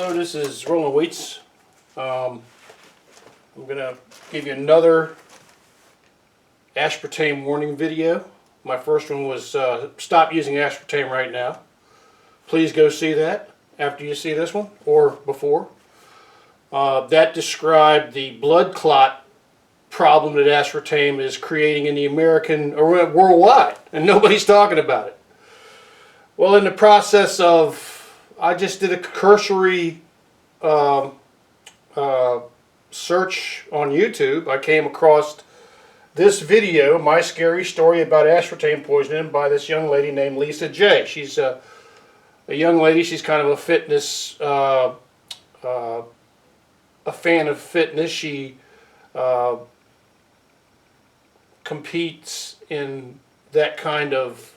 Hello, this is Rolling Weights. I'm going to give you another aspartame warning video. My first one was stop using aspartame right now. Please go see that after you see this one, or before. That described the blood clot problem that aspartame is creating in the American, or worldwide, and nobody's talking about it. Well, in the process of, I just did a cursory search on YouTube. I came across this video, My Scary Story About Aspartame Poisoning, by this young lady named Lisa J. She's a young lady. She's kind of a fitness, a fan of fitness. She competes in that kind of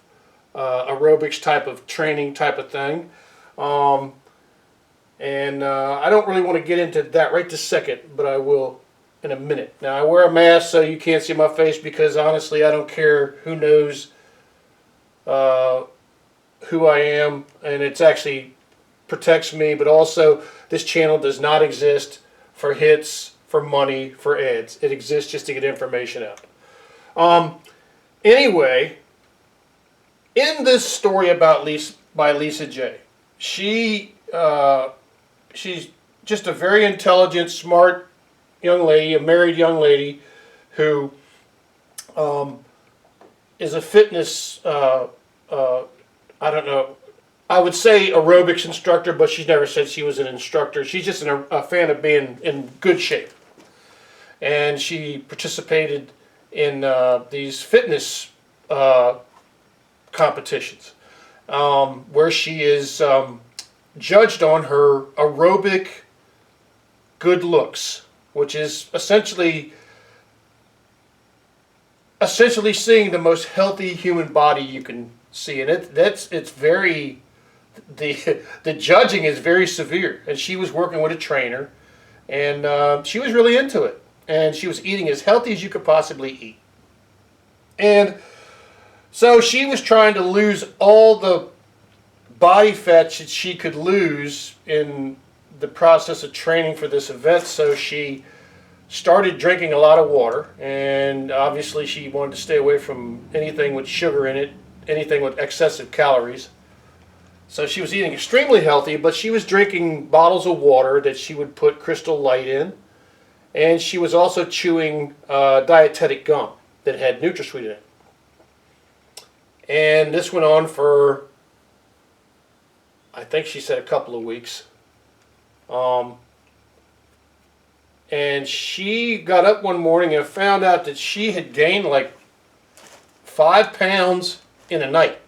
aerobics type of training type of thing. I don't really want to get into that right this second, but I will in a minute. Now, I wear a mask so you can't see my face because honestly I don't care who knows who I am, and it's actually protects me, but also this channel does not exist for hits, for money, for ads. It exists just to get information out. Anyway, in this story about by Lisa J, she's just a very intelligent, smart young lady, a married young lady who is a fitness, I don't know, I would say aerobics instructor, but she's never said she was an instructor. She's just a fan of being in good shape. And she participated in these fitness competitions where she is judged on her aerobic good looks, which is essentially seeing the most healthy human body you can see, and it's very the judging is very severe. And she was working with a trainer, and she was really into it, and she was eating as healthy as you could possibly eat, and so she was trying to lose all the body fat that she could lose in the process of training for this event. So she started drinking a lot of water, and obviously she wanted to stay away from anything with sugar in it, anything with excessive calories. So she was eating extremely healthy, but she was drinking bottles of water that she would put Crystal Light in, and she was also chewing dietetic gum that had NutraSweet in it. And this went on for, I think she said, a couple of weeks. And she got up one morning and found out that she had gained like 5 pounds in a night.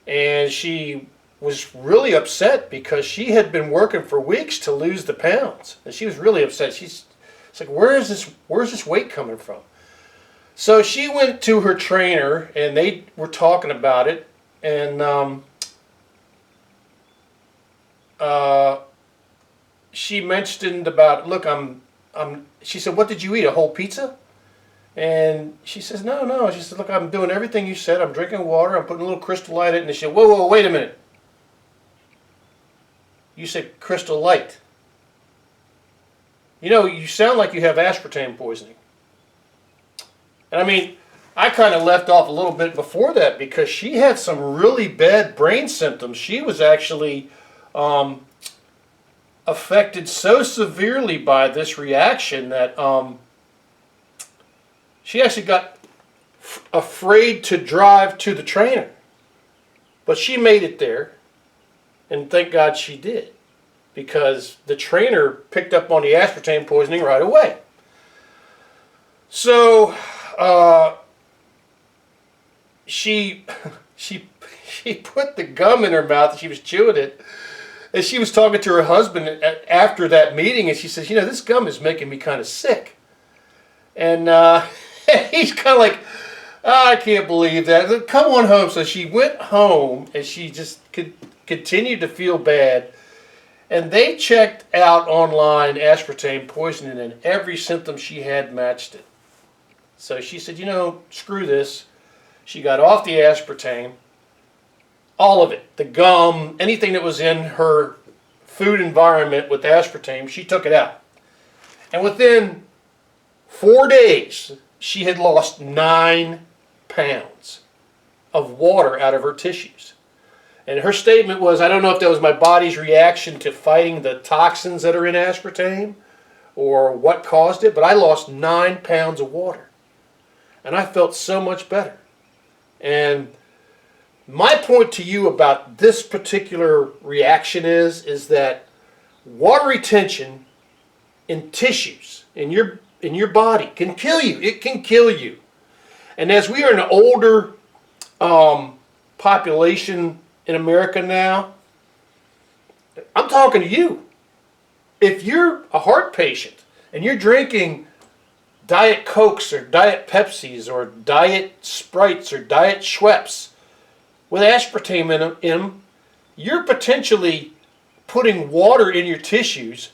And she was really upset because she had been working for weeks to lose the pounds. And she was really upset. She's like, where's this weight coming from? So she went to her trainer, and they were talking about it, and she mentioned about, look, she said, what did you eat, a whole pizza? And she says, no. She said, look, I'm doing everything you said. I'm drinking water. I'm putting a little Crystal Light in it. And she said, whoa, wait a minute. You said Crystal Light. You know, you sound like you have aspartame poisoning. And I mean, I kind of left off a little bit before that because she had some really bad brain symptoms. She was actually affected so severely by this reaction that she actually got afraid to drive to the trainer. But she made it there, and thank God she did, because the trainer picked up on the aspartame poisoning right away. So she put the gum in her mouth and she was chewing it. And she was talking to her husband after that meeting, and she says, you know, this gum is making me kind of sick. And he's kind of like, oh, I can't believe that. Come on home. So she went home, and she just continued to feel bad. And they checked out online aspartame poisoning, and every symptom she had matched it. So she said, you know, screw this. She got off the aspartame. All of it, the gum, anything that was in her food environment with aspartame, she took it out. And within 4 days, she had lost 9 pounds of water out of her tissues. And her statement was, I don't know if that was my body's reaction to fighting the toxins that are in aspartame or what caused it, but I lost 9 pounds of water. And I felt so much better. And my point to you about this particular reaction is that water retention in tissues in your body can kill you. It can kill you. And as we are an older population in America now, I'm talking to you. If you're a heart patient and you're drinking Diet Cokes or Diet Pepsis or Diet Sprites or Diet Schweppes with aspartame in them, you're potentially putting water in your tissues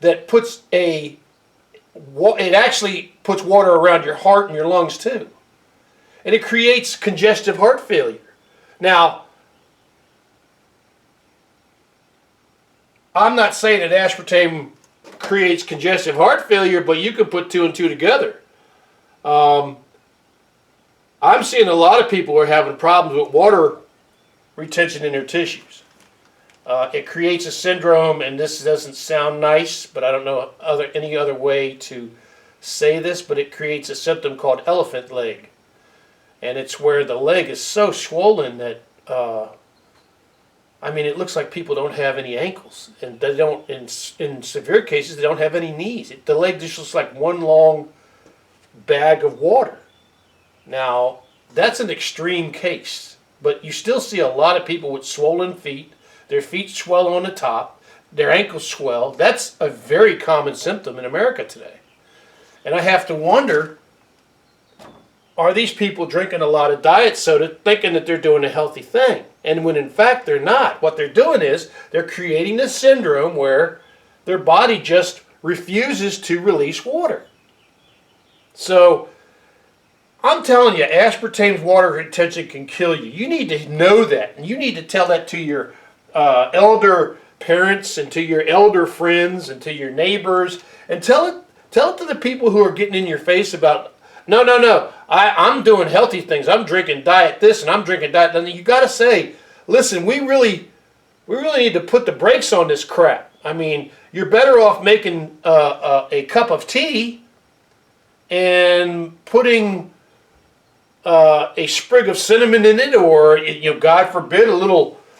that it actually puts water around your heart and your lungs too. And it creates congestive heart failure. Now, I'm not saying that aspartame creates congestive heart failure, but you can put 2 and 2 together. I'm seeing a lot of people are having problems with water retention in their tissues. It creates a syndrome, and this doesn't sound nice, but I don't know any other way to say this, but it creates a symptom called elephant leg. And it's where the leg is so swollen that it looks like people don't have any ankles, and they don't. In severe cases, they don't have any knees. The leg just looks like one long bag of water. Now, that's an extreme case, but you still see a lot of people with swollen feet. Their feet swell on the top, their ankles swell. That's a very common symptom in America today. And I have to wonder, are these people drinking a lot of diet soda thinking that they're doing a healthy thing? And when in fact they're not. What they're doing is they're creating this syndrome where their body just refuses to release water. So I'm telling you, aspartame's water retention can kill you. You need to know that. And you need to tell that to your elder parents and to your elder friends and to your neighbors. And tell it to the people who are getting in your face about, no, I'm doing healthy things. I'm drinking diet this and I'm drinking diet. Then you got to say, listen, we really need to put the brakes on this crap. I mean, you're better off making a cup of tea and putting a sprig of cinnamon in it, or God forbid, a little